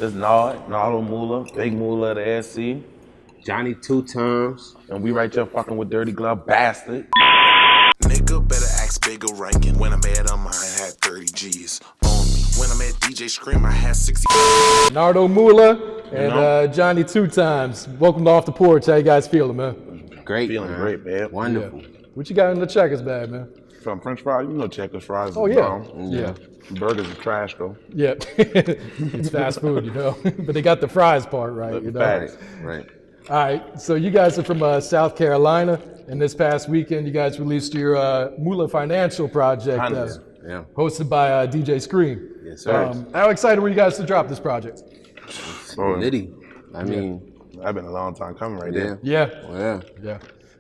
This Nardo Mula, Big Mula of the SC. Jonnii2Times. And we right there fucking with Dirty Glove Bastard. Nigga better ask bigger ranking. When I made on mine, had 30 G's on me. When I met DJ Scream, I had 60. Nardo Mula and Jonnii2Times. Welcome to Off the Porch. How you guys feeling, man? Great, Feeling man. great, man. Wonderful. Yeah. What you got in the checkers bag, man? From French fries, you know checkers fries. Oh, yeah. Yeah. Burgers are trash, though. Yeah. It's fast food, you know. But they got the fries part right, you know. Facts. Right. All right. So you guys are from South Carolina. And this past weekend, you guys released your Mula Financial project, hosted by DJ Scream. Yes, sir. How excited were you guys to drop this project? Liddy. I mean, I've been a long time coming right there. Yeah. yeah. Yeah.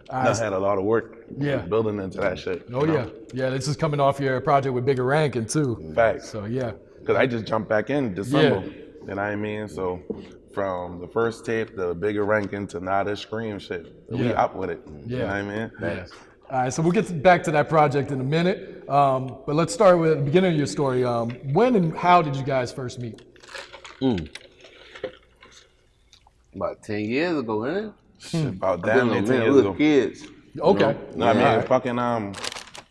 I had a lot of work building into that shit. Oh, yeah. Yeah, this is coming off your project with Bigger Rankin', too. Facts. So, yeah. Because I just jumped back in December. You know what I mean? So from the first tape, the Bigger Rankin' to now this Scream shit. We up with it. You know what I mean? Yeah. All right, so we'll get back to that project in a minute. But let's start with the beginning of your story. When and how did you guys first meet? About 10 years ago, isn't it? About that many 10 years ago. Kids. Okay. No, I mean, fucking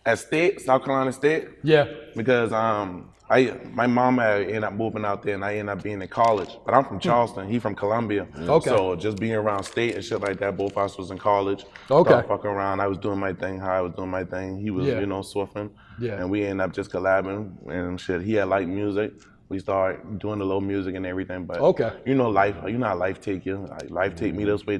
at State, South Carolina State. Yeah. Because my mom had ended up moving out there and I ended up being in college. But I'm from Charleston, he from Columbia. Okay. So just being around State and shit like that, both of us was in college. Okay. Started fucking around, I was doing my thing, how I was doing my thing. He was, you know, swiffing. Yeah. And we ended up just collabing and shit. He had light music. We started doing the low music and everything, but you know life, you know how life take you. Life take me this way,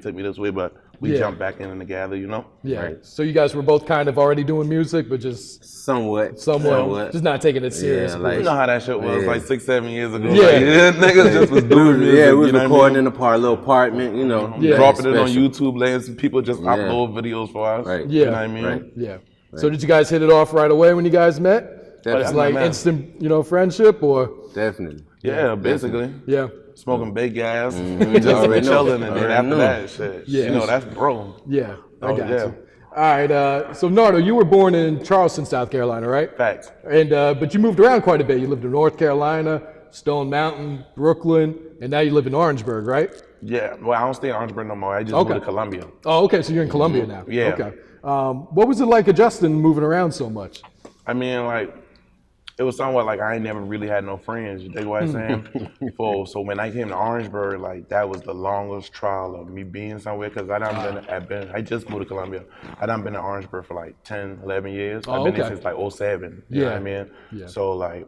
but we jumped back in together, you know? Yeah. Right. So you guys were both kind of already doing music, but just somewhat. Just not taking it serious. Yeah, like, you know how that shit was like 6-7 years ago. Yeah. Like, niggas just was doing music. Yeah, we was recording in in a little apartment, you know. Dropping it on YouTube, letting some people just upload videos for us. Right. Yeah. You know what I mean? Right. Yeah. Right. So did you guys hit it off right away when you guys met? It's like instant, you know, friendship or? Definitely. Yeah, basically. Yeah. Smoking big gas, just chilling, and then after that shit, you know, that's bro. Yeah, I got you. All right, so Nardo, you were born in Charleston, South Carolina, right? Facts. And but you moved around quite a bit. You lived in North Carolina, Stone Mountain, Brooklyn, and now you live in Orangeburg, right? Yeah, well, I don't stay in Orangeburg no more. I just moved to Columbia. Oh, okay, so you're in Columbia now. Yeah. Okay. What was it like adjusting, moving around so much? I mean, like, it was somewhat like I ain't never really had no friends. You dig what I'm saying? So when I came to Orangeburg, like that was the longest trial of me being somewhere because I just moved to Columbia. I done been in Orangeburg for like 10, 11 years. I've been there since like 07. You know what I mean? Yeah. So like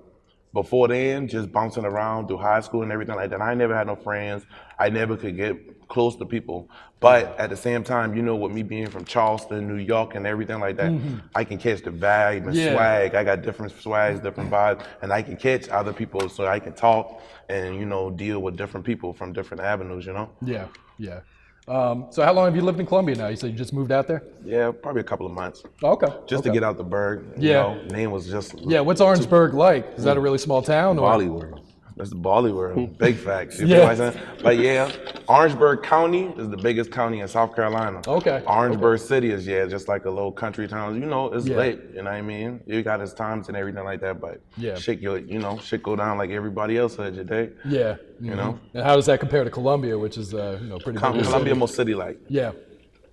before then, just bouncing around through high school and everything like that. I never had no friends. I never could get close to people. But at the same time, you know, with me being from Charleston, New York and everything like that, I can catch the vibe and swag. I got different swags, different vibes, and I can catch other people so I can talk and, you know, deal with different people from different avenues, you know? Yeah, yeah. So how long have you lived in Columbia now? You said you just moved out there? Yeah, probably a couple of months. Okay. Just to get out the burg. You know, name was just... Yeah, what's Orangeburg like? Is that a really small town? Bollywood. That's the Bali world, big facts. You know what I'm saying? But yeah, Orangeburg County is the biggest county in South Carolina. Okay. Orangeburg City is just like a little country town. You know, it's late. You know what I mean? You got its times and everything like that, but shit, shit go down like everybody else had your day. Yeah. You know. And how does that compare to Columbia, which is you know, pretty big? Columbia more city like. Yeah.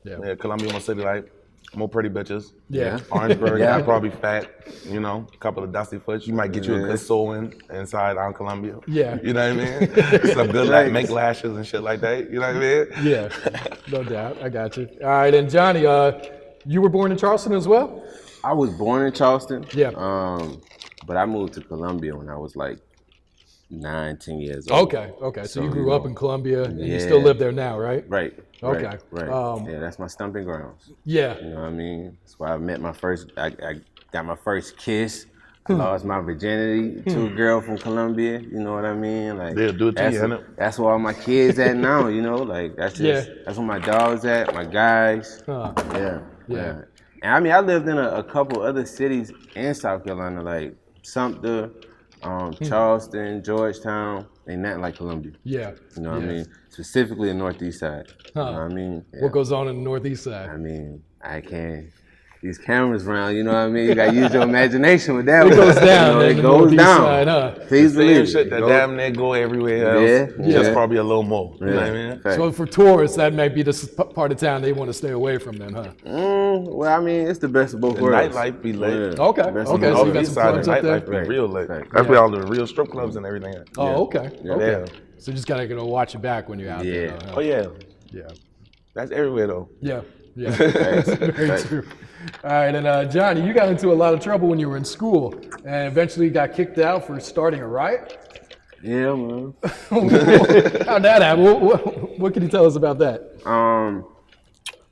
Yeah. Columbia more city like. More pretty bitches. Yeah. Orangeburg, probably fat, you know, a couple of dusty foots. You might get you a good sewing inside on Columbia. Yeah. You know what I mean? Some good like make lashes and shit like that. You know what I mean? Yeah, no doubt. I got you. All right, and Jonnii, you were born in Charleston as well? I was born in Charleston. Yeah. But I moved to Columbia when I was like 9, 10 years old. Okay. So you grew up in Columbia and you still live there now, right? Right. Okay. Right. Yeah, that's my stomping grounds. Yeah. You know what I mean? That's where I met I got my first kiss. I lost my virginity to a girl from Columbia. You know what I mean? Like they'll do it to you, innit? That's where all my kids at now. You know, like that's that's where my dogs at, my guys. Yeah. And I mean, I lived in a couple other cities in South Carolina, like Sumter, Charleston, Georgetown, ain't nothing like Columbia. Yeah. You know what I mean? Specifically the northeast side. You know what I mean? What goes on in the northeast side? I mean, I can't these cameras around, you know what I mean? You gotta use your imagination with that. It goes down. You know, it goes down. Side, huh? Please believe shit that damn near go everywhere else. Just probably a little more. You know what I mean? So for tourists, that might be the part of town they want to stay away from then, huh? Well, I mean, it's the best of both worlds. Nightlife be lit. Okay. So you got some clubs up there? Nightlife be real lit. That's where all the real strip clubs and everything at. Oh, okay. Yeah. So you just gotta go watch your back when you're out there. Huh? Oh yeah. Yeah. That's everywhere though. Yeah. Very true. All right, and Jonnii, you got into a lot of trouble when you were in school, and eventually got kicked out for starting a riot. Yeah, man. How'd that happen? What can you tell us about that?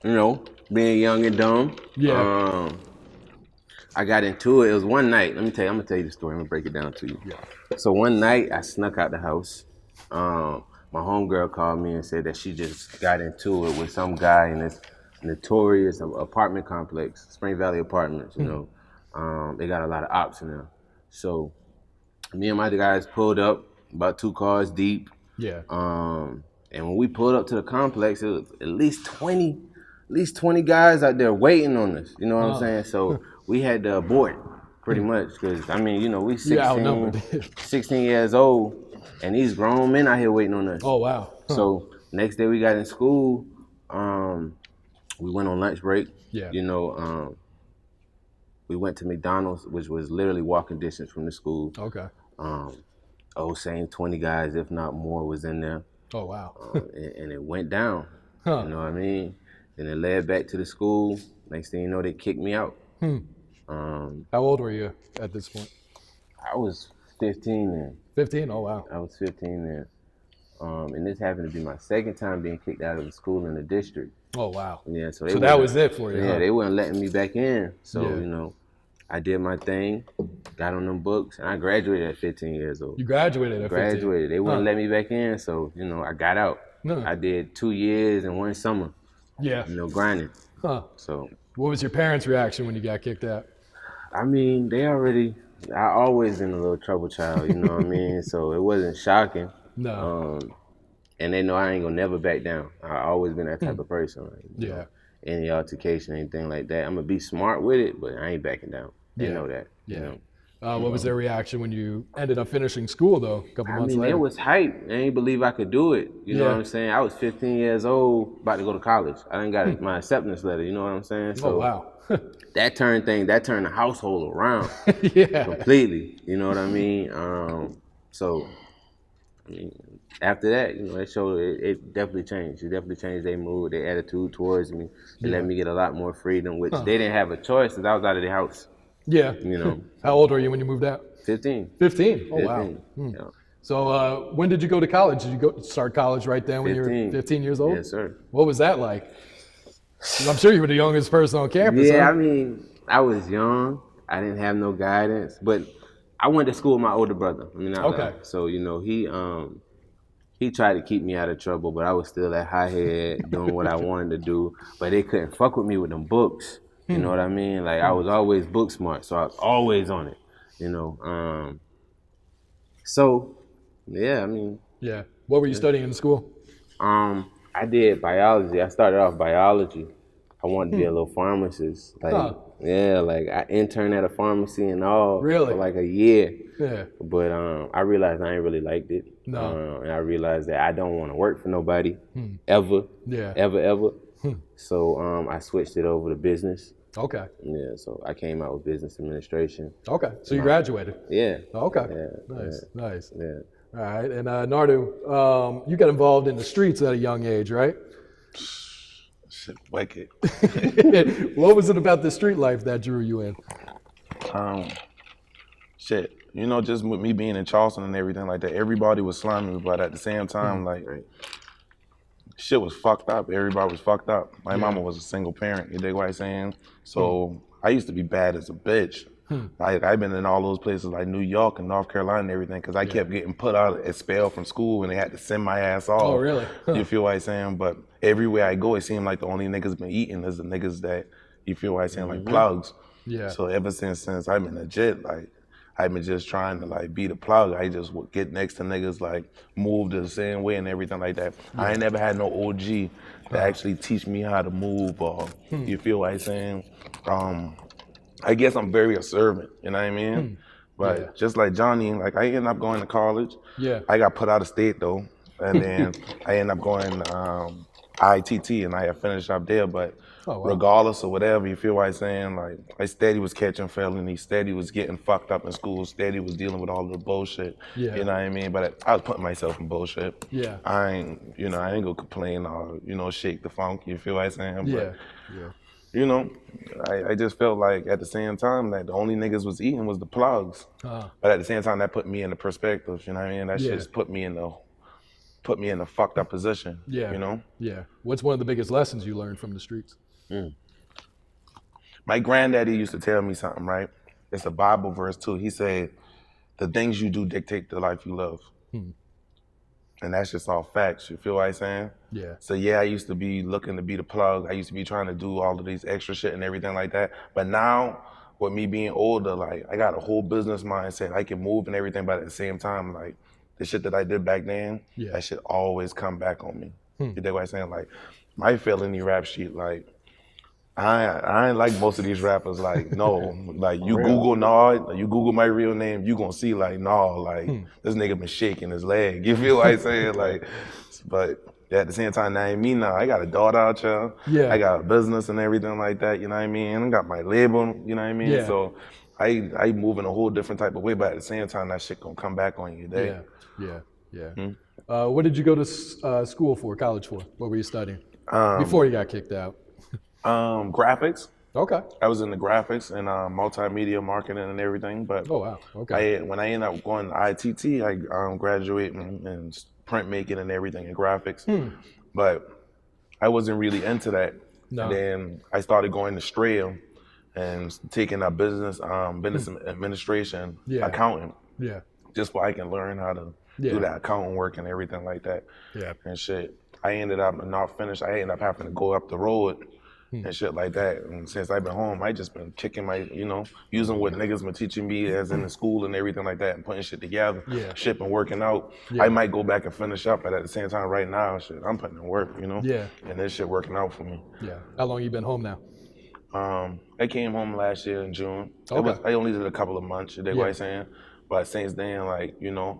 You know, being young and dumb. Yeah. I got into it. It was one night. I'm gonna tell you the story. I'm gonna break it down to you. Yeah. So one night I snuck out the house. My homegirl called me and said that she just got into it with some guy in this notorious apartment complex, Spring Valley Apartments, you know. They got a lot of ops in there. So me and my guys pulled up, about 2 cars deep. Yeah. And when we pulled up to the complex, it was at least 20 guys out there waiting on us. You know what I'm saying? So we had to abort pretty much because, I mean, you know, we 16 years old and these grown men out here waiting on us. Oh, wow. So next day we got in school, we went on lunch break. Yeah. You know, we went to McDonald's, which was literally walking distance from the school. Okay. Same 20 guys, if not more, was in there. Oh, wow. And it went down. You know what I mean? And it led back to the school. Next thing you know, they kicked me out. How old were you at this point? I was 15 then. 15? Oh, wow. I was 15 then. And this happened to be my second time being kicked out of the school in the district. Oh, wow. Yeah, so that was it for you, Yeah, huh? they weren't letting me back in. So, you know, I did my thing, got on them books, and I graduated at 15 years old. You graduated at 15? Graduated. They wouldn't let me back in, so, you know, I got out. I did 2 years and 1 summer. Yeah. You know, grinding. So. What was your parents' reaction when you got kicked out? I mean, I always been a little trouble child, you know what I mean? So it wasn't shocking. No. And they know I ain't gonna never back down. I always been that type of person. Like, you know, any altercation, anything like that. I'm gonna be smart with it, but I ain't backing down. They know that. Yeah. You know? What was their reaction when you ended up finishing school, though, a couple months later? It was hype. They ain't believe I could do it. You know what I'm saying? I was 15 years old, about to go to college. I didn't got my acceptance letter. You know what I'm saying? So oh, wow. that turned the household around yeah. completely. You know what I mean? So I mean, after that, you know, that showed it definitely changed. It definitely changed their mood, their attitude towards me. They let me get a lot more freedom, which they didn't have a choice because I was out of the house. Yeah. You know. How old were you when you moved out? 15. 15? Oh, 15. wow. Yeah. So when did you go to college? Did you start college right then when you were 15 years old? Yes, sir. What was that like? I'm sure you were the youngest person on campus. Yeah, huh? I mean, I was young. I didn't have no guidance, but I went to school with my older brother. I mean, so, you know, he tried to keep me out of trouble, but I was still that high head doing what I wanted to do. But they couldn't fuck with me with them books. You know what I mean? Like, I was always book smart, so I was always on it, you know. So, yeah, I mean. Yeah. What were you studying in school? I did biology. I started off biology. I wanted to be a little pharmacist. Like, yeah, like I interned at a pharmacy and all for like a year. Yeah. But I realized I ain't really liked it. No. And I realized that I don't want to work for nobody ever. Yeah. Ever. So I switched it over to business. Okay. Yeah, so I came out with business administration. Okay. So you graduated? Yeah. Okay. Yeah. Nice. Yeah. All right. And Nardo, you got involved in the streets at a young age, right? Shit, wicked. What was it about the street life that drew you in? Shit, you know, just with me being in Charleston and everything like that, everybody was sliming me, but at the same time, like, shit was fucked up. Everybody was fucked up. My mama was a single parent, you dig what I'm saying? So I used to be bad as a bitch. Like, I've been in all those places like New York and North Carolina and everything because I kept getting put out, expelled from school and they had to send my ass off. Oh, really? You feel what I'm saying? But everywhere I go, it seemed like the only niggas been eating is the niggas that, you feel what I'm saying, like plugs. Yeah. So ever since I've been legit, like, I've been just trying to like be the plug. I just would get next to niggas, like move the same way and everything like that. I ain't never had no OG to actually teach me how to move, or you feel what I'm saying? I guess I'm very observant, you know what I mean? But just like Jonnii, like I ended up going to college. Yeah. I got put out of state though, and then I ended up going ITT, and I had finished up there. But regardless of whatever, you feel what I'm saying? Like I steady was catching felonies, steady was getting fucked up in school, steady was dealing with all the bullshit. Yeah. You know what I mean? But I was putting myself in bullshit. Yeah. I ain't gonna complain or shake the funk. You feel what I'm saying? Yeah. But, you know, I just felt like at the same time that the only niggas was eating was the plugs. But at the same time, that put me in the perspective. You know what I mean? That just put me in a fucked up position. Yeah. You know? Yeah. What's one of the biggest lessons you learned from the streets? My granddaddy used to tell me something, right? It's a Bible verse too. He said, "The things you do dictate the life you live." And that's just all facts. You feel what I'm saying? Yeah. So yeah, I used to be looking to be the plug. I used to be trying to do all of these extra shit and everything like that. But now, with me being older, like I got a whole business mindset. I can move and everything, but at the same time, like the shit that I did back then, that shit always come back on me. You dig what I'm saying? Like my felony rap sheet, like I ain't like most of these rappers. Like no, like you Google Nard, you Google my real name, you gonna see like like this nigga been shaking his leg. You feel what I'm saying? Like, but at the same time, that ain't me now. I got a daughter out here. Yeah. I got a business and everything like that. You know what I mean? I got my label. You know what I mean? Yeah. So I move in a whole different type of way. But at the same time, that shit gonna come back on you. Yeah. What did you go to school for? College for? What were you studying before you got kicked out? Graphics. Okay. I was in the graphics and multimedia marketing and everything. But when I ended up going to ITT, I graduated in printmaking and everything and graphics. But I wasn't really into that. No. And then I started going to Strail and taking up business administration, accounting. Yeah. Just so I can learn how to do that accounting work and everything like that. Yeah. And shit. I ended up not finished. I ended up having to go up the road and shit like that. And since I've been home, I just been kicking my, using what niggas been teaching me as in the school and everything like that and putting shit together. Shit been working out. I might go back and finish up, but at the same time right now, shit, I'm putting in work, Yeah. And this shit working out for me. Yeah. How long you been home now? I came home last year in June. Okay. I only did a couple of months, you dig what I'm saying? But since then, like,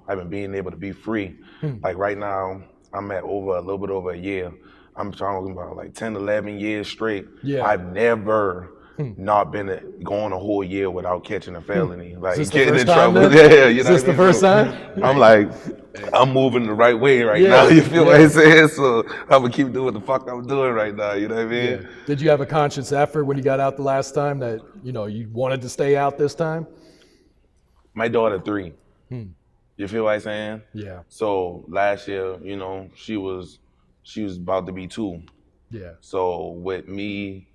I've been being able to be free. Like right now, I'm at a little bit over a year. I'm talking about like 10, 11 years straight. Yeah. I've never not been going a whole year without catching a felony. Like getting in trouble. Yeah, Is this the first time? I'm like, I'm moving the right way right now. You feel what I'm saying? So I'm gonna keep doing what the fuck I'm doing right now. You know what I mean? Yeah. Did you have a conscious effort when you got out the last time that you wanted to stay out this time? My daughter 3. You feel what I'm saying? Yeah. So last year, she was about to be 2. Yeah. So with me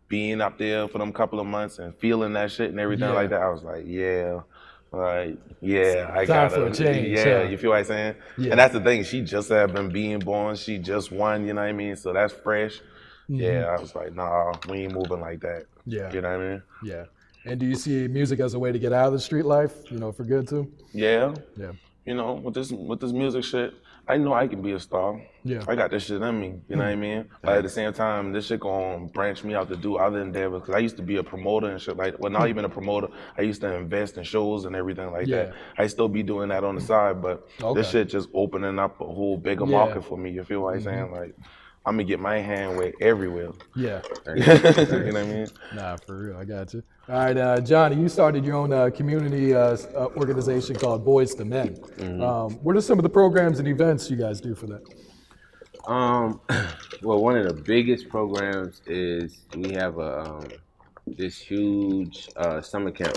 being up there for them couple of months and feeling that shit and everything like that, I was like, I got for a change. You feel what I'm saying? Yeah. And that's the thing. She just had been being born. She just won. You know what I mean? So that's fresh. Yeah. I was like, nah, we ain't moving like that. Yeah. You know what I mean? Yeah. And do you see music as a way to get out of the street life, for good too? Yeah. Yeah. With this music shit, I know I can be a star. Yeah. I got this shit in me, you know what I mean? But at the same time, this shit gonna branch me out to do other endeavors. Cause I used to be a promoter and shit not even a promoter. I used to invest in shows and everything like that. I still be doing that on the side, but this shit just opening up a whole bigger market for me. You feel what I'm saying? Like, I'm gonna get my hand wet everywhere. Yeah. You know what I mean? Nah, for real, I got you. All right, Jonnii, you started your own community organization called Boys to Men. What are some of the programs and events you guys do for that? Well, one of the biggest programs is we have this huge summer camp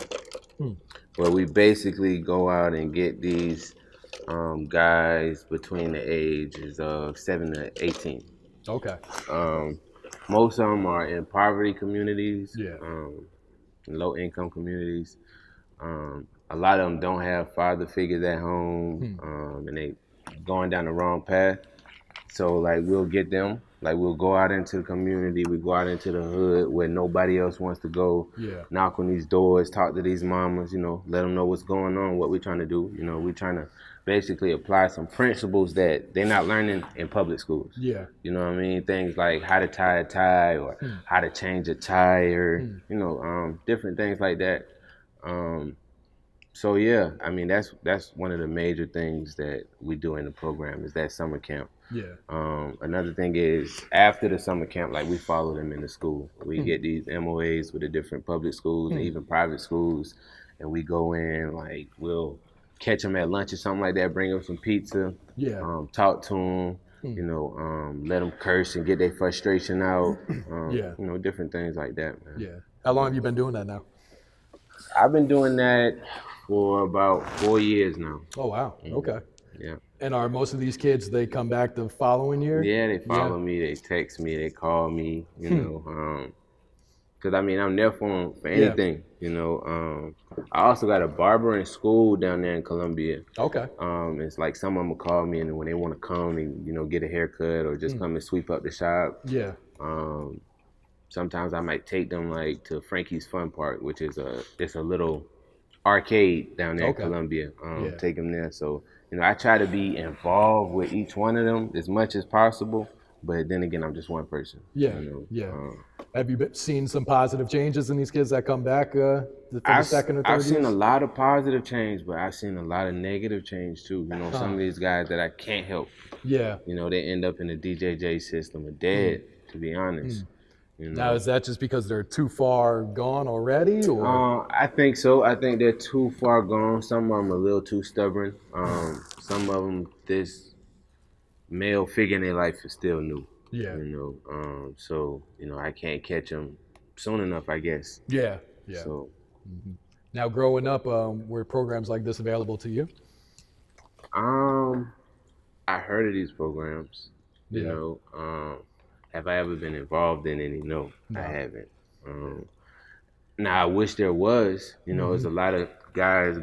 where we basically go out and get these guys between the ages of 7 to 18. Okay. Most of them are in poverty communities, low income communities. A lot of them don't have father figures at home, and they going down the wrong path. So like we'll get them Like we'll go out into the community, we go out into the hood where nobody else wants to go. Yeah. Knock on these doors, talk to these mamas, you know, let them know what's going on, what we're trying to do. You know, we're trying to basically apply some principles that they're not learning in public schools. Yeah. You know what I mean? Things like how to tie a tie or how to change a tire, you know, different things like that. So yeah, I mean that's one of the major things that we do in the program is that summer camp. Yeah. Another thing is after the summer camp, like we follow them in the school. We get these MOAs with the different public schools and even private schools, and we go in, like we'll catch them at lunch or something like that, bring them some pizza, talk to them, you know, let them curse and get their frustration out, you know, different things like that, man. Yeah. How long have you been doing that now? I've been doing that for about 4 years now. Oh, wow. Okay. Yeah. And are most of these kids, they come back the following year? Yeah, they follow me, they text me, they call me, you know, because I mean, I'm there for them for anything, you know. I also got a barber in school down there in Columbia. Okay. It's like some of them will call me and when they want to come and, you know, get a haircut or just come and sweep up the shop. Yeah. Sometimes I might take them like to Frankie's Fun Park, which is it's a little arcade down there in Columbia. Take them there. So, you know, I try to be involved with each one of them as much as possible. But then again, I'm just one person. Yeah. You know? Yeah. Have you seen some positive changes in these kids that come back for the second or third I've seen years? a lot of positive change, but I've seen a lot of negative change too. You know, some of these guys that I can't help. Yeah. You know, they end up in the DJJ system or dead, to be honest. You know? Now, is that just because they're too far gone already, or? I think so. I think they're too far gone. Some of them are a little too stubborn. Some of them, this male figure in their life is still new. Yeah. You know, so, you know, I can't catch them soon enough, I guess. Yeah. Yeah. So. Now, growing up, were programs like this available to you? I heard of these programs. You know, have I ever been involved in any? No, I haven't. Now I wish there was. You know, there's a lot of guys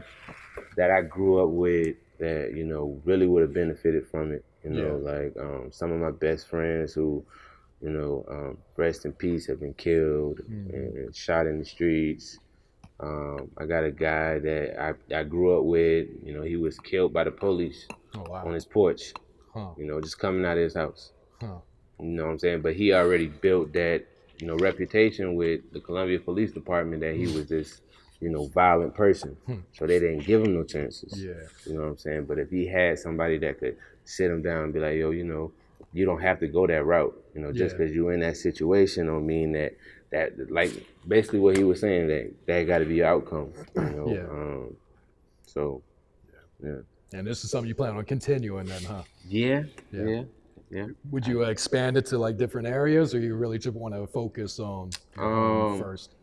that I grew up with that, you know, really would have benefited from it. You know, like some of my best friends who, you know, rest in peace, have been killed and shot in the streets. I got a guy that I grew up with. You know, he was killed by the police on his porch. You know, just coming out of his house. You know what I'm saying? But he already built that, you know, reputation with the Columbia Police Department that he was this, you know, violent person. So they didn't give him no chances. Yeah. You know what I'm saying? But if he had somebody that could sit him down and be like, yo, you know, you don't have to go that route. You know, just because you're in that situation don't mean that like basically what he was saying, that got to be your outcome. You know? So, yeah. And this is something you plan on continuing then, huh? Yeah. Would you expand it to like different areas, or you really just want to focus on first?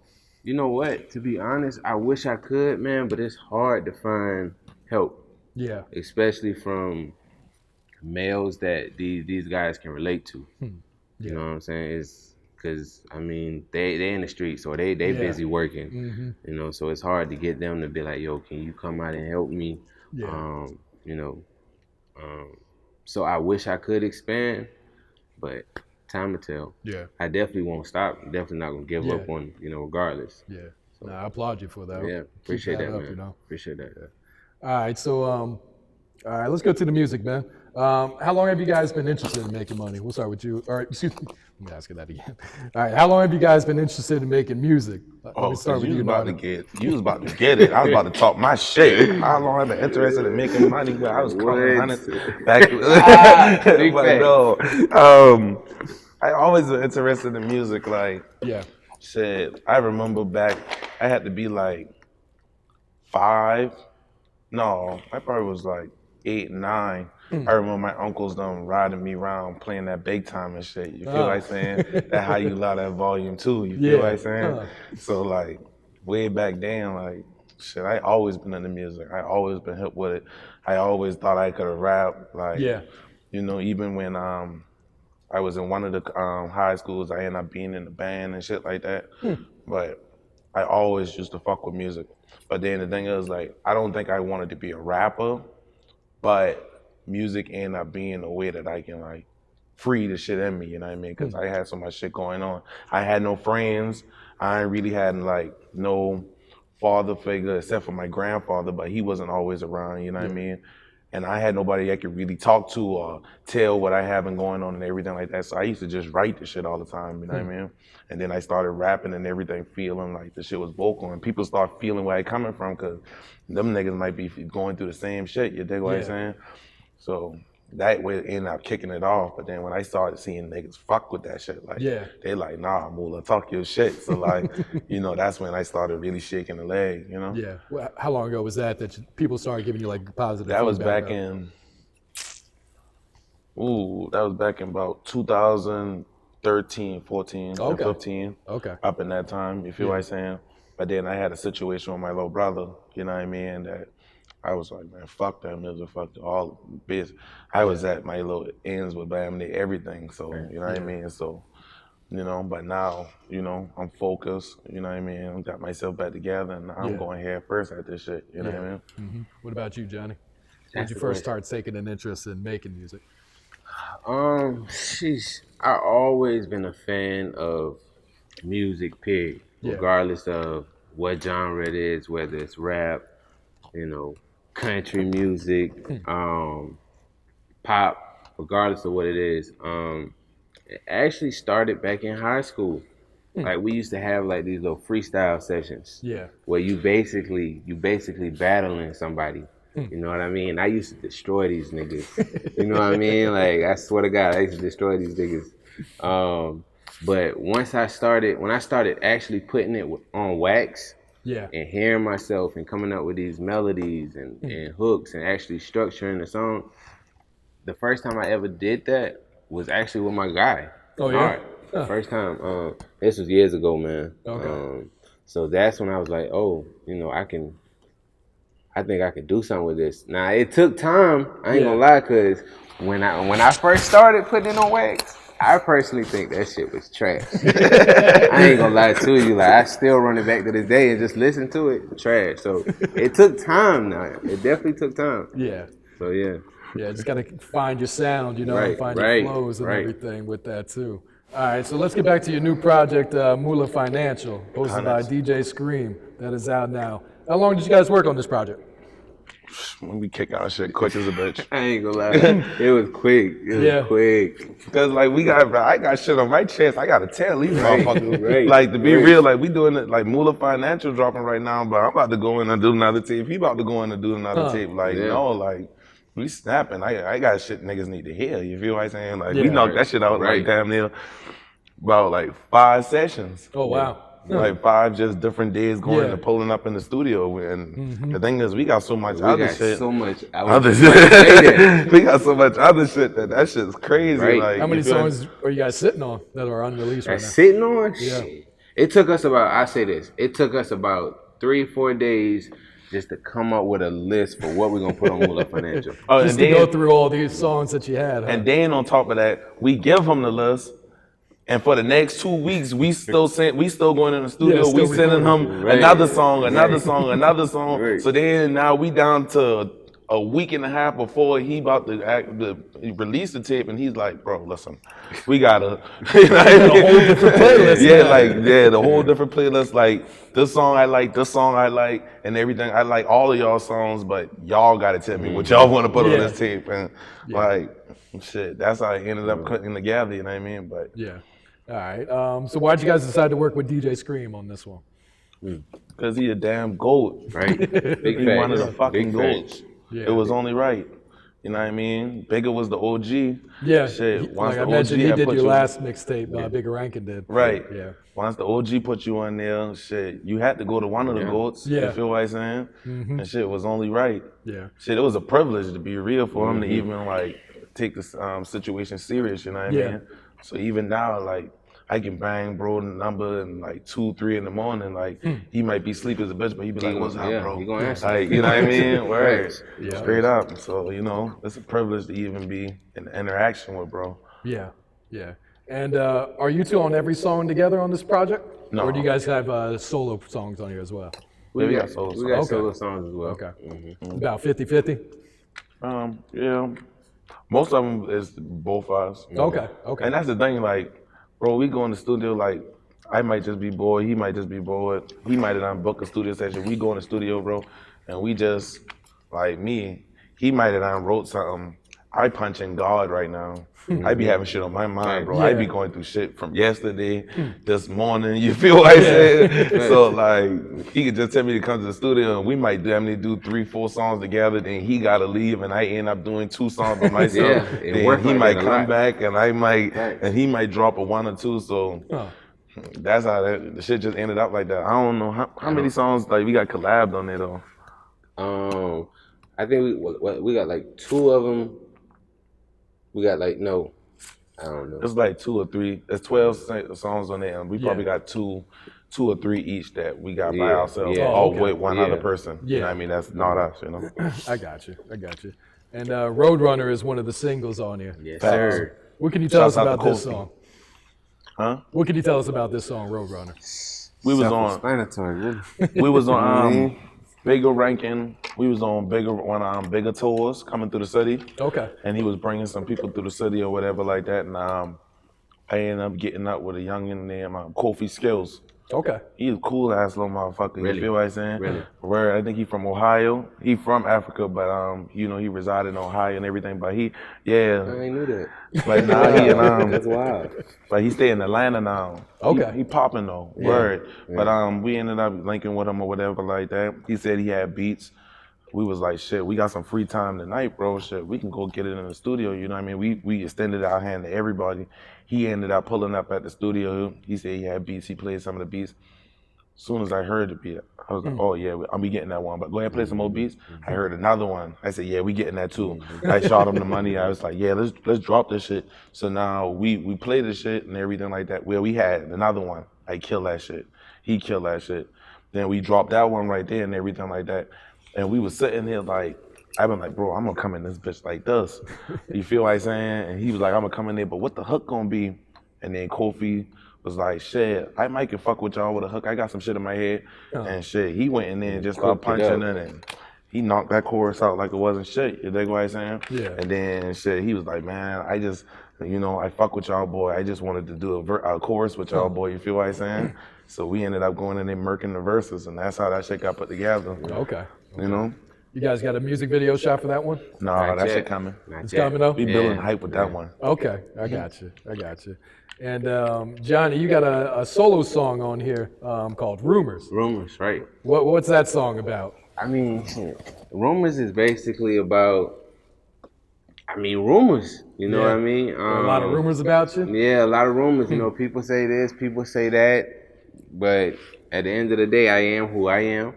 You know what? To be honest, I wish I could, man, but it's hard to find help. Yeah. Especially from males that these guys can relate to. You know what I'm saying? It's because, I mean, they in the streets, so they busy working. You know, so it's hard to get them to be like, yo, can you come out and help me? You know, so I wish I could expand, but time will tell. Yeah. I definitely won't stop. I'm definitely not gonna give up on, you know, regardless. Yeah. So, I applaud you for that. Yeah, appreciate that, up, man. You know? Appreciate that. Yeah. All right, so all right, let's go to the music, man. How long have you guys been interested in making money? We'll start with you. All right, excuse me. Let me ask you that again. All right, how long have you guys been interested in making music? Let me start with you. You was about to get it. I was about to talk my shit. How long have I been interested in making money? I was calling hundreds back. But no, I always been interested in music. Like, shit. I remember back, I had to be like 5. No, I probably was like 8, 9. I remember my uncles them riding me around playing that big time and shit. You feel what I'm saying? That's how you allow that volume too. You feel what I'm saying? So like way back then, like shit, I always been into music. I always been hip with it. I always thought I could rap. Like you know, even when I was in one of the high schools, I ended up being in the band and shit like that. But I always used to fuck with music. But then the thing is, like, I don't think I wanted to be a rapper, but music ended up being a way that I can, like, free the shit in me, you know what I mean? Because I had so much shit going on. I had no friends. I really had like no father figure except for my grandfather, but he wasn't always around, you know what I mean? And I had nobody I could really talk to or tell what I have been going on and everything like that. So I used to just write the shit all the time, you know what I mean? And then I started rapping and everything, feeling like the shit was vocal, and people start feeling where I coming from, because them niggas might be going through the same shit, you dig what I'm saying? So that way it ended up kicking it off. But then when I started seeing niggas fuck with that shit, like, they like, nah, Mula, talk your shit. So like, you know, that's when I started really shaking the leg, you know? Yeah. Well, how long ago was that people started giving you like positive That was feedback back in, that was back in about 2013, 14, and 15. Okay. Up in that time, you feel what I'm saying? But then I had a situation with my little brother, you know what I mean, that I was like, man, fuck that music, fuck all biz. I was at my little ends with everything, so, you know what I mean? So, you know, but now, you know, I'm focused, you know what I mean? I got myself back together, and I'm going head first at this shit, you know what I mean? What about you, Jonnii? When did you first start taking an interest in making music? I always been a fan of music, period. Regardless of what genre it is, whether it's rap, you know, country music, pop, regardless of what it is. It actually started back in high school. Like, we used to have like these little freestyle sessions where you basically battling somebody. You know what I mean? I used to destroy these niggas. You know what I mean? Like, I swear to God, I used to destroy these niggas. But when I started actually putting it on wax, and hearing myself and coming up with these melodies and hooks and actually structuring the song, the first time I ever did that was actually with my guy. Oh, yeah? The first time, this was years ago, man. Okay. So that's when I was like, oh, you know, I think I could do something with this. Now, it took time, I ain't gonna lie, because when I first started putting it on wax, I personally think that shit was trash. I ain't gonna lie to you. Like, I still run it back to this day and just listen to it. Trash. So it took time now. It definitely took time. Yeah. So yeah. Yeah, just gotta find your sound, you know, and find your flows and everything with that too. All right, so let's get back to your new project, Mula Financial, hosted by DJ Scream. That is out now. How long did you guys work on this project? When we kick out shit quick as a bitch. I ain't gonna lie. It was quick. It was quick. Because like I got shit on my chest. I gotta tell these motherfuckers. Like, to be real, like, we doing it, like Mula Financial dropping right now, but I'm about to go in and do another tape. He about to go in and do another tape. Like, no, like, we snapping. I got shit niggas need to hear. You feel what I'm saying? Like, we knocked that shit out like damn near about like 5 sessions. Oh, wow. Like 5 just different days going and pulling up in the studio, and the thing is, we got so much other shit. We got so much other shit that shit's crazy. Like, how many songs are you guys sitting on that are unreleased right now? Sitting on? Yeah. It took us about 3-4 days just to come up with a list for what we're gonna put on Mula Financial. Just to go through all these songs that you had. And then on top of that, we give them the list. And for the next 2 weeks, we still going in the studio. We sending him another song. So then now we down to a week and a half before he about to release the tape, and he's like, "Bro, listen, we gotta a whole different playlist." The whole different playlist. Like, this song I like, and everything. I like all of y'all songs, but y'all gotta tell me what y'all want to put on this tape. And like, shit, that's how it ended up cutting together. You know what I mean? But all right. So why'd you guys decide to work with DJ Scream on this one? Because he a damn goat. Right. He one of the fucking goats. Yeah. It was only right. You know what I mean? Bigger was the OG. Yeah. Shit. Like I mentioned, he did your last mixtape, Bigger Rankin did. Right. Yeah. Once the OG put you on there, shit, you had to go to one of the goats. You feel what I'm saying? And shit was only right. Yeah. Shit, it was a privilege, to be real, for him to even like take the situation serious. You know what I mean? So even now, like, I can bang bro the number in like 2, 3 in the morning. Like, he might be sleepy as a bitch, but he be like, "What's up, bro?" He gonna answer. Like, you know what I mean? Word. Straight up. So, you know, it's a privilege to even be in interaction with bro. Yeah. And are you two on every song together on this project? No. Or do you guys have solo songs on here as well? We got solo songs. We got solo songs as well. Okay. About 50-50? Yeah. Most of them is both us. Okay, okay. And that's the thing, like, bro, we go in the studio, like, I might just be bored, he might just be bored. He might have done book a studio session. We go in the studio, bro, and we just, like me, he might have done wrote something. I punching God right now. I be having shit on my mind, bro. I be going through shit from yesterday, this morning, you feel what I said? So like, he could just tell me to come to the studio and we might damn near do 3-4 songs together, then he gotta leave and I end up doing 2 songs by myself. Then he might come back and I might, and he might drop a 1 or 2, so. That's how the shit just ended up like that. I don't know how many songs like we got collabed on there though. I think we got like 2 of them. We got like I don't know. It's like 2 or 3. There's 12 songs on there, and we probably got 2 or 3 each that we got by ourselves, or with one other person. You know what I mean? That's not us, you know. I got you. And Roadrunner is one of the singles on here. Yes, sir. What can you tell us about this song? Huh? What can you tell us about this song, Roadrunner? We was on bigger ranking. We was on bigger tours coming through the city. Okay. And he was bringing some people through the city or whatever like that. And I ended up getting up with a youngin named Kofi Skills. Okay. He's a cool ass little motherfucker. Really? You feel what I'm saying? Really? Where I think he from Ohio. He from Africa, but you know, he resided in Ohio and everything. But he, I ain't knew that. like now he That's wild. but he stay in Atlanta now. Okay. He popping though. Word. Yeah. But we ended up linking with him or whatever like that. He said he had beats. We was like, shit, we got some free time tonight, bro. Shit, we can go get it in the studio. You know what I mean? We extended our hand to everybody. He ended up pulling up at the studio. He said he had beats. He played some of the beats. As soon as I heard the beat, I was like, oh yeah, I'll be getting that one. But go ahead and play some more beats. I heard another one. I said, yeah, we getting that too. I shot him the money. I was like, yeah, let's drop this shit. So now we play the shit and everything like that. Well, we had another one. I killed that shit. He killed that shit. Then we dropped that one right there and everything like that. And we was sitting here like, I've been like, bro, I'm gonna come in this bitch like this. You feel what I'm saying? And he was like, I'm gonna come in there, but what the hook gonna be? And then Kofi was like, shit, I might can fuck with y'all with a hook. I got some shit in my head. And shit, he went in there and just started punching it and he knocked that chorus out like it wasn't shit. You dig what I'm saying? Yeah. And then shit, he was like, man, I just, you know, I fuck with y'all, boy. I just wanted to do a chorus with y'all, boy. You feel what I'm saying? So we ended up going in there murking the verses, and that's how that shit got put together. Okay. You know? You guys got a music video shot for that one? Nah, that shit coming. It's coming up? We building hype with that one. Okay, I got you. And Jonnii, you got a solo song on here called Rumors. Rumors, right. What's that song about? I mean, Rumors is basically about, rumors, you know what I mean? A lot of rumors about you? Yeah, a lot of rumors. You know, people say this, people say that, but at the end of the day, I am who I am,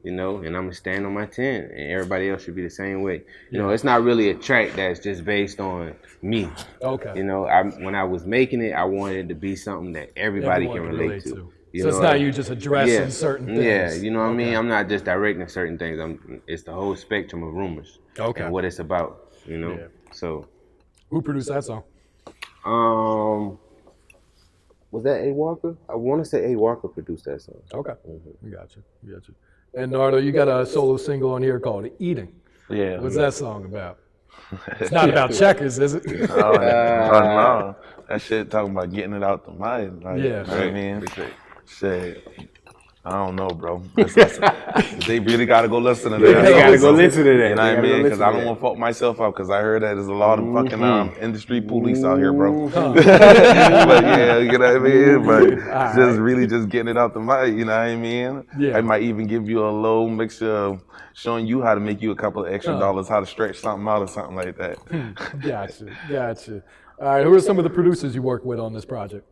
you know, and I'm gonna stand on my 10, and everybody else should be the same way. You know, it's not really a track that's just based on me. Okay. You know, when I was making it, I wanted it to be something that everybody can relate to. So it's not you just addressing certain things. Yeah, you know what I mean? I'm not just directing certain things. It's the whole spectrum of rumors. Okay. And what it's about, you know? Yeah. So. Who produced that song? Was that A. Walker? I want to say A. Walker produced that song. Okay. We got you. And Nardo, you got a solo single on here called Eating. Yeah. What's that song about? It's not about checkers, is it? No. That shit talking about getting it out the mind. Like, Yeah. You know what I mean? Shit. I don't know, bro. They really gotta go listen to that. They gotta go listen to that. You know what I mean? Because I don't want to fuck myself up. Because I heard that there's a lot of fucking industry police out here, bro. But yeah, you know what I mean. But just getting it out the mind. You know what I mean? Yeah. I might even give you a little mixture of showing you how to make you a couple of extra dollars, how to stretch something out or something like that. Gotcha. All right. Who are some of the producers you work with on this project?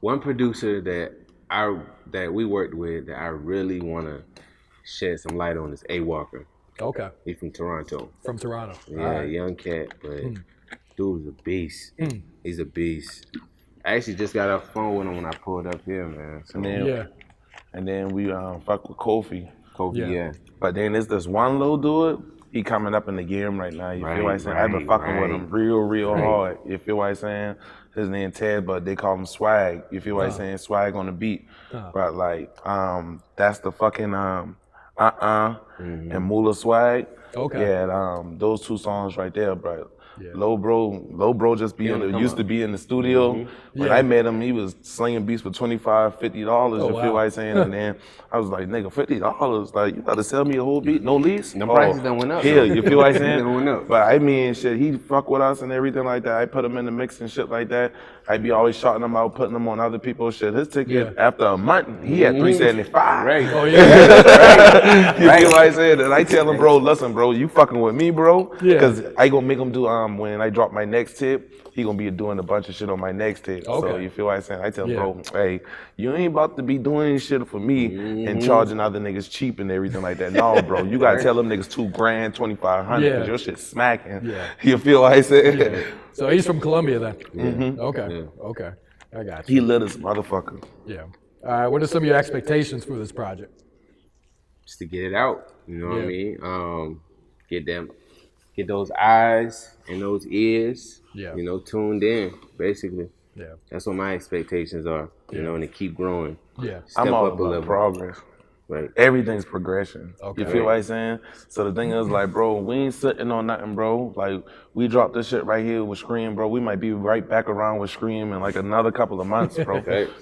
One producer that we worked with that I really want to shed some light on is A. Walker. Okay. He's from Toronto. From Toronto. Yeah, young cat, but dude's a beast. He's a beast. I actually just got off the phone with him when I pulled up here, man. So, And then we fuck with Kofi. Yeah. But then there's this one little dude. He coming up in the game right now. You feel what I'm saying? I've been fucking with him real hard. You feel what I'm saying? His name Ted, but they call him Swag. You feel what I'm saying? Swag on the beat. But like, that's the fucking and Mula Swag. Okay. Yeah, those 2 songs right there, bro. Yeah. Low bro just be used to be in the studio. When I met him, he was slinging beats for $25, $50. You feel what I'm saying? And then I was like, nigga, $50? Like, you got to sell me a whole beat, no lease? The prices done went up. Hell, you feel what I'm saying? They went up. But I mean, shit, he fuck with us and everything like that. I put him in the mix and shit like that. I be always shouting him out, putting him on other people's shit. His ticket, after a month, he had $375. Right. Oh yeah. You feel what I'm saying? And I tell him, bro, listen, bro, you fucking with me, bro? Yeah. Because I gonna make him do, when I drop my next tip, he gonna be doing a bunch of shit on my next tape. Okay. So you feel what I'm saying? I tell him, bro, hey, you ain't about to be doing shit for me and charging other niggas cheap and everything like that. No, bro, you gotta tell them niggas $2 grand, $2,500, because your shit smacking. Yeah. You feel what I said? Yeah. So he's from Colombia then? Okay. Okay. I got you. He lit as a motherfucker. Yeah. All right. What are some of your expectations for this project? Just to get it out, you know what I mean? Get those eyes and those ears, you know, tuned in, basically. Yeah. That's what my expectations are, you know, and to keep growing. Yeah. Step I'm all up a about level. progress. Right. Everything's progression. Okay. You feel what I'm saying? So the thing is, like, bro, we ain't sitting on nothing, bro. Like, we dropped this shit right here with Scream, bro. We might be right back around with Scream in like another couple of months, bro.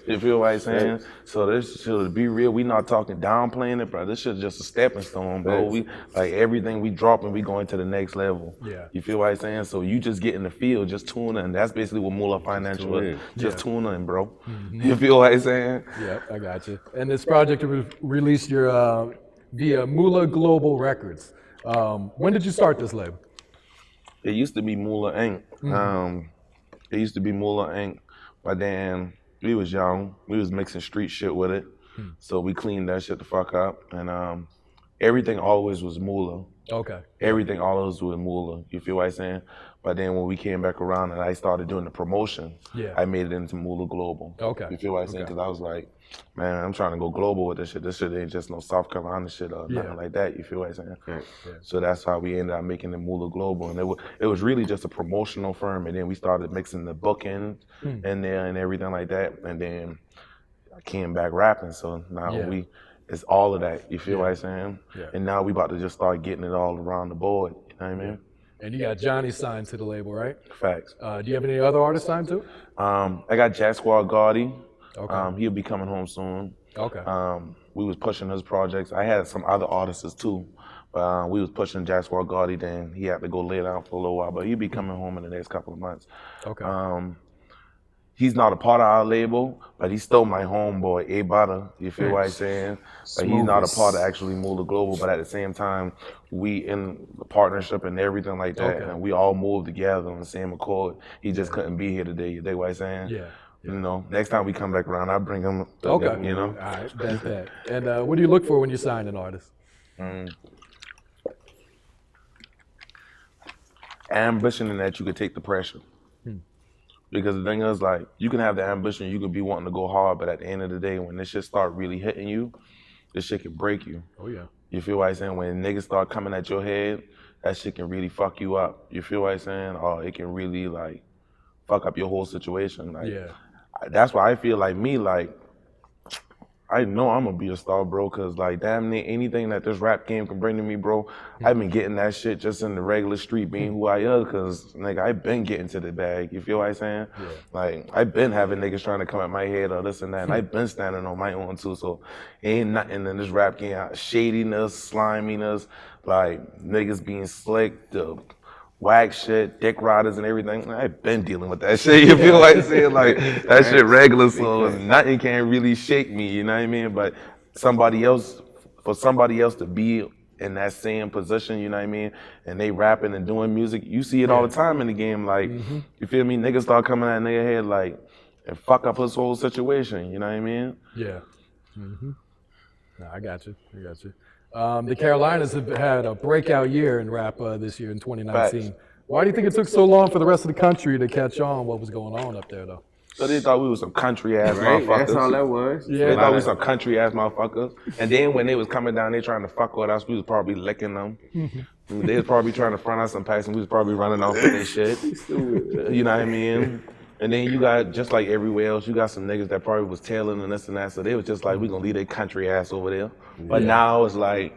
You feel what I'm saying? So this shit, to be real, we not talking downplaying it, bro. This shit just a stepping stone, bro. We like everything we dropping, we going to the next level. Yeah. You feel what I'm saying? So you just get in the field, just tune in. That's basically what Mula Financial is. Just tune in, bro. You feel what I'm saying? Yeah, I got you. And this project released your via Mula Global Records. When did you start this label? It used to be Mula Inc. It used to be Mula Inc. But then we was young. We was mixing street shit with it. So we cleaned that shit the fuck up. And everything always was Mula. Okay. Everything always was Mula. You feel what I'm saying? But then when we came back around and I started doing the promotion, I made it into Mula Global. Okay. You feel what I'm saying? Because I was like, man, I'm trying to go global with this shit. This shit ain't just no South Carolina shit or nothing like that. You feel what I'm saying? So that's how we ended up making the Mula Global. And it was really just a promotional firm. And then we started mixing the booking in there and everything like that. And then I came back rapping. So now it's all of that. You feel what I'm saying? And now we about to just start getting it all around the board. You know what I mean? And you got Jonnii signed to the label, right? Facts. Do you have any other artists signed to? I got Jack Squad Gotti. Okay. He'll be coming home soon. Okay. We was pushing his projects. I had some other artists too. We was pushing Jack Squad Gotti, then he had to go lay down for a little while, but he'll be coming home in the next couple of months. Okay. He's not a part of our label, but he's still my homeboy, A Butter. You feel what I'm saying? But he's not a part of actually Mula Global, but at the same time, we in the partnership and everything like that, and we all moved together on the same accord. He just couldn't be here today. You dig what I'm saying? Yeah. You know, next time we come back around, I'll bring him. Okay. You know? All right, that's that. And what do you look for when you sign an artist? Ambition in that you could take the pressure. Because the thing is, like, you can have the ambition, you could be wanting to go hard, but at the end of the day, when this shit start really hitting you, this shit can break you. Oh, yeah. You feel what I'm saying? When niggas start coming at your head, that shit can really fuck you up. You feel what I'm saying? Or it can really, like, fuck up your whole situation. Like, that's why I feel like me, like, I know I'm gonna be a star, bro, cause like damn near anything that this rap game can bring to me, bro, I've been getting that shit just in the regular street being who I am, cause nigga, I've been getting to the bag, you feel what I'm saying? Like, I've been having niggas trying to come at my head or this and that, and I've been standing on my own too, so ain't nothing in this rap game, shadiness, sliminess, like niggas being slick, the whack shit, dick riders and everything. I've been dealing with that shit. You feel like saying like that shit regular, so nothing can really shake me. You know what I mean? But somebody else, for somebody else to be in that same position, you know what I mean? And they rapping and doing music, you see it all the time in the game. Like, you feel me? Niggas start coming at nigga head like and fuck up his whole situation. You know what I mean? Yeah. No, I got you. I got you. The Carolinas have had a breakout year in rap this year in 2019. Facts. Why do you think it took so long for the rest of the country to catch on what was going on up there, though? So they thought we was some country ass motherfuckers. That's all that was. Yeah. They thought we was some country ass motherfuckers. And then when they was coming down, they trying to fuck with us. We was probably licking them. They was probably trying to front us some packs, and we was probably running off with their shit. You know what I mean? And then you got, just like everywhere else, you got some niggas that probably was tailing and this and that. So they was just like, we gonna leave their country ass over there. But now it's like,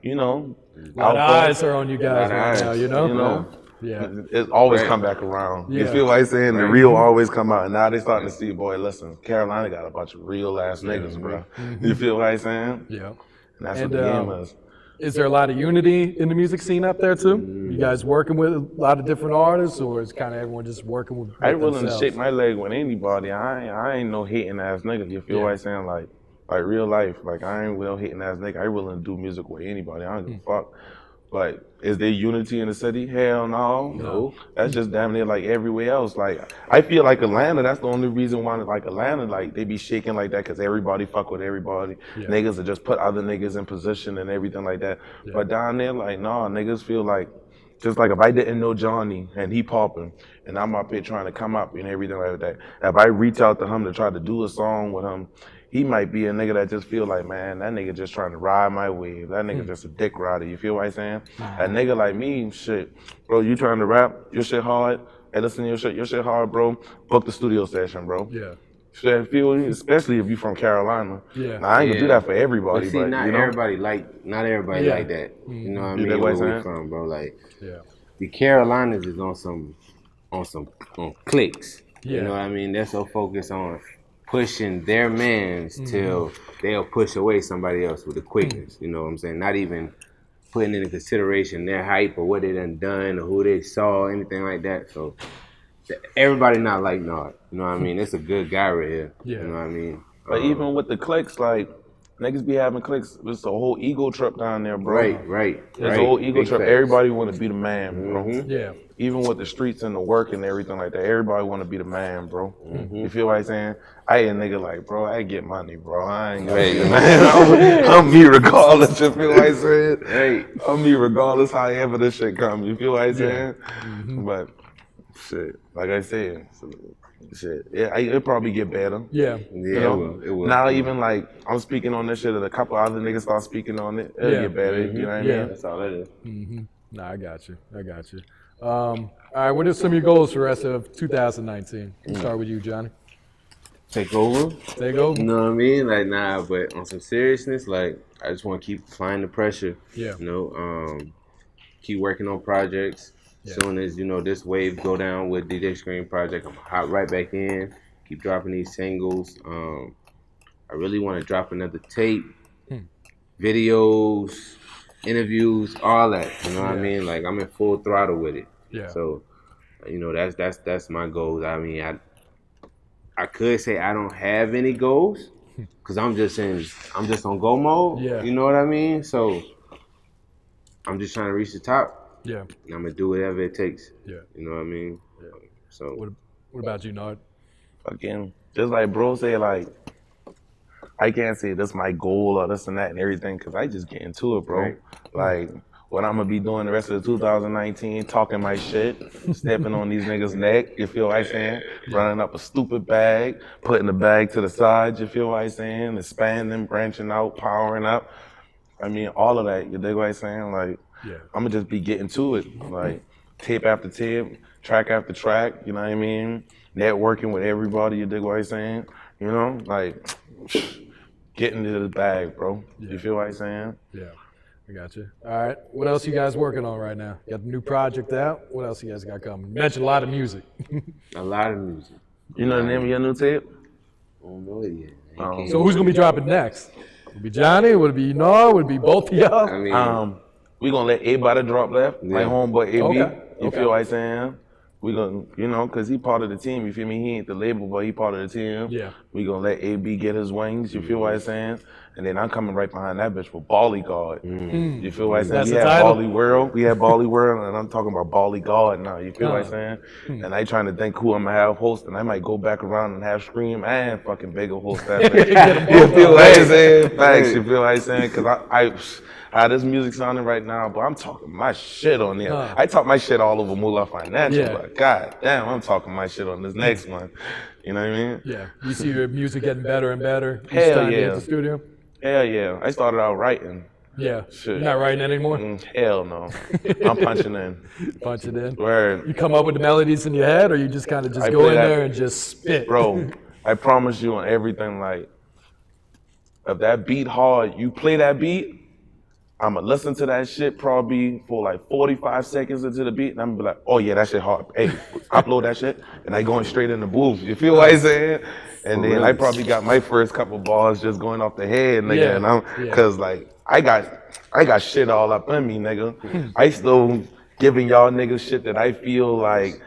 you know, A lot of eyes are on you guys right now, you know? You know? Yeah. It's always come back around. Yeah. You feel what I'm saying? The real always come out. And now they starting to see, boy, listen, Carolina got a bunch of real ass niggas, bro. You feel what I'm saying? Yeah. And that's what the game is. Is there a lot of unity in the music scene up there too? You guys working with a lot of different artists, or is kind of everyone just working with I ain't willing to themselves? shake my leg with anybody. I ain't no hating ass nigga. You feel what I'm saying? Like real life. Like I ain't no hating ass nigga. I ain't willing to do music with anybody. I don't give a fuck. But is there unity in the city? Hell no. No. That's just damn near like everywhere else. Like I feel like Atlanta, that's the only reason why like Atlanta, like they be shaking like that because everybody fuck with everybody. Niggas will just put other niggas in position and everything like that. But down there, like nah, niggas feel like, just like if I didn't know Jonnii and he popping and I'm up here trying to come up and everything like that, if I reach out to him to try to do a song with him, he might be a nigga that just feel like, man, that nigga just trying to ride my wave. That nigga just a dick rider. You feel what I'm saying? A nigga like me, shit, bro, you trying to rap, your shit hard. Hey, listen to your shit hard, bro. Book the studio session, bro. Yeah. Shit, especially if you from Carolina. Yeah. Now, I ain't gonna do that for everybody, but not you know? everybody like that. You know what I mean? Where we from, bro. Like, the Carolinas is on clicks. You know what I mean? They're so focused on pushing their mans till they'll push away somebody else with the quickness. You know what I'm saying? Not even putting into consideration their hype or what they done or who they saw, anything like that. So everybody not like Nardo. You know what I mean? It's a good guy right here. You know what I mean? But even with the clicks, like niggas be having clicks. It's a whole ego trip down there, bro. Right. It's a whole ego Big trip. facts. Everybody want to be the man, bro. Yeah. Even with the streets and the work and everything like that, everybody want to be the man, bro. You feel what I'm saying? I ain't a nigga like, bro, I get money, bro. I ain't gonna be the man. I'm me regardless. You feel what I'm saying? I'm me regardless however this shit come. You feel what I'm saying? But shit, like I said, shit, it'll probably get better. Yeah, You know? it will. Now even like I'm speaking on this shit, and a couple other niggas start speaking on it. It'll get better. You know what I mean? That's all it is. Nah, I got you. All right, what are some of your goals for the rest of 2019? We'll start with you, Jonnii. Take over. You know what I mean? Like, nah, but on some seriousness, like, I just want to keep applying the pressure. Yeah. You know, keep working on projects. As soon as, you know, this wave go down with DJ Scream project, I'm hop right back in. Keep dropping these singles. I really want to drop another tape, videos, interviews, all that. You know what I mean? Like, I'm in full throttle with it. Yeah. So, you know, that's my goals. I mean, I could say I don't have any goals because I'm just on go mode. Yeah. You know what I mean? So I'm just trying to reach the top. Yeah. And I'm gonna do whatever it takes. Yeah. You know what I mean? Yeah. So what about you, Nardo? Again, just like bro said, like I can't say this my goal or this and that and everything because I just get into it, bro. Right. Like what I'm gonna be doing the rest of 2019, talking my shit, stepping on these niggas' neck, you feel what I'm saying? Running up a stupid bag, putting the bag to the side, you feel what I'm saying? Expanding, branching out, powering up. I mean, all of that, you dig what I'm saying? Like, I'm gonna just be getting to it. Like, tape after tape, track after track, you know what I mean? Networking with everybody, you dig what I'm saying? You know, like, getting into the bag, bro. You feel what I'm saying? Yeah. I got you. All right. What else you guys working on right now? You got the new project out. What else you guys got coming? You mentioned a lot of music. A lot of music. You know the name of your new tape? I don't know it yet. So who's gonna be dropping next? Would it be Jonnii? Would it be Nardo? Would it be both of y'all? I mean, we gonna let everybody drop left. My homeboy AB. Okay. You feel what I'm saying? We gonna, you know, cause he part of the team. You feel me? He ain't the label, but he part of the team. Yeah. We gonna let AB get his wings. You feel what I'm saying? And then I'm coming right behind that bitch with Bally God. You feel what I'm saying? That's We the had title? Bally World. We had Bally World, and I'm talking about Bally God now. You feel what I'm saying? And I trying to think who I'm gonna have host, and I might go back around and have Scream and fucking Bigger host that bitch. You feel what I'm saying? Facts. You feel what I'm saying? Cause I how this music sounding right now, but I'm talking my shit on there. I talk my shit all over Mula Financial, but god damn, I'm talking my shit on this next one. You know what I mean? Yeah. You see your music getting better and better each Hell time you yeah. hit the studio? Hell yeah. I started out writing. Yeah. Shit. You're not writing anymore? Hell no. I'm punching in. Punch it in? Word. You come up with the melodies in your head, or you just kind of just go in there and just spit? Bro, I promise you on everything, like, if that beat hard, you play that beat, I'ma listen to that shit probably for like 45 seconds into the beat, and I'm gonna be like, oh yeah, that shit hard. Hey, upload that shit, and I going straight in the booth. You feel what I'm saying? And then I probably got my first couple bars just going off the head, nigga. And cause like I got shit all up in me, nigga. I still giving y'all niggas shit that I feel like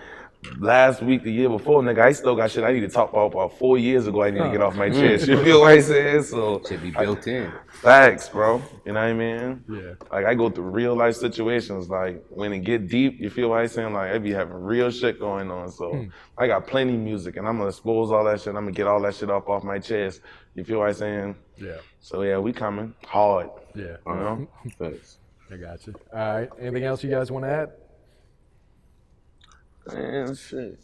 last week, the year before, nigga, I still got shit I need to talk about 4 years ago. I need to get off my chest. You feel what I'm saying? So should be built in. Facts, bro. You know what I mean? Yeah. Like I go through real life situations. Like when it get deep, you feel what I'm saying? Like I be having real shit going on. So I got plenty of music, and I'm gonna expose all that shit. I'm gonna get all that shit off my chest. You feel what I'm saying? Yeah. So yeah, we coming hard. Yeah. You know? Facts. I got you. All right. Anything else you guys want to add? Man, shit.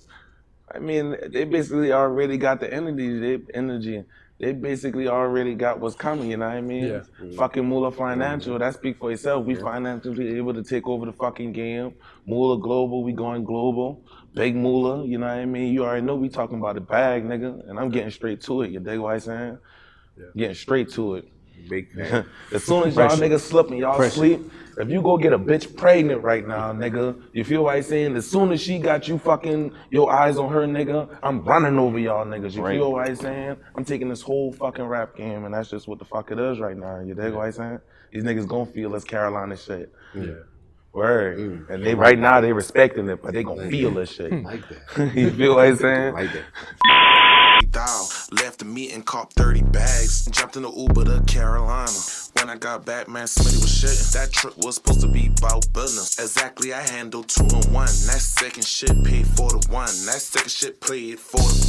I mean, they basically already got the energy. They basically already got what's coming, you know what I mean? Yeah. Fucking Mula Financial, that speak for itself. We financially able to take over the fucking game. Mula Global, we going global. Big Mula, you know what I mean? You already know we talking about the bag, nigga. And I'm getting straight to it, you dig what I'm saying? Yeah. Getting straight to it. Big fan. As soon as y'all niggas slip and y'all sleep, if you go get a bitch pregnant right now, nigga, you feel what I'm saying? As soon as she got you fucking your eyes on her, nigga, I'm running over y'all niggas. You feel what I'm saying? I'm taking this whole fucking rap game, and that's just what the fuck it is right now. You dig what I'm saying? These niggas gonna feel this Carolina shit. Yeah. Word. And they right now they respecting it, but they gonna feel this shit. Like that. You feel what I'm saying? Like that. Left the meeting, caught 30 bags, jumped in the Uber to Carolina. When I got back, man, Smitty was shitting. That trip was supposed to be about business. Exactly, I handled 2 and 1. That second shit paid for the one. That second shit paid for the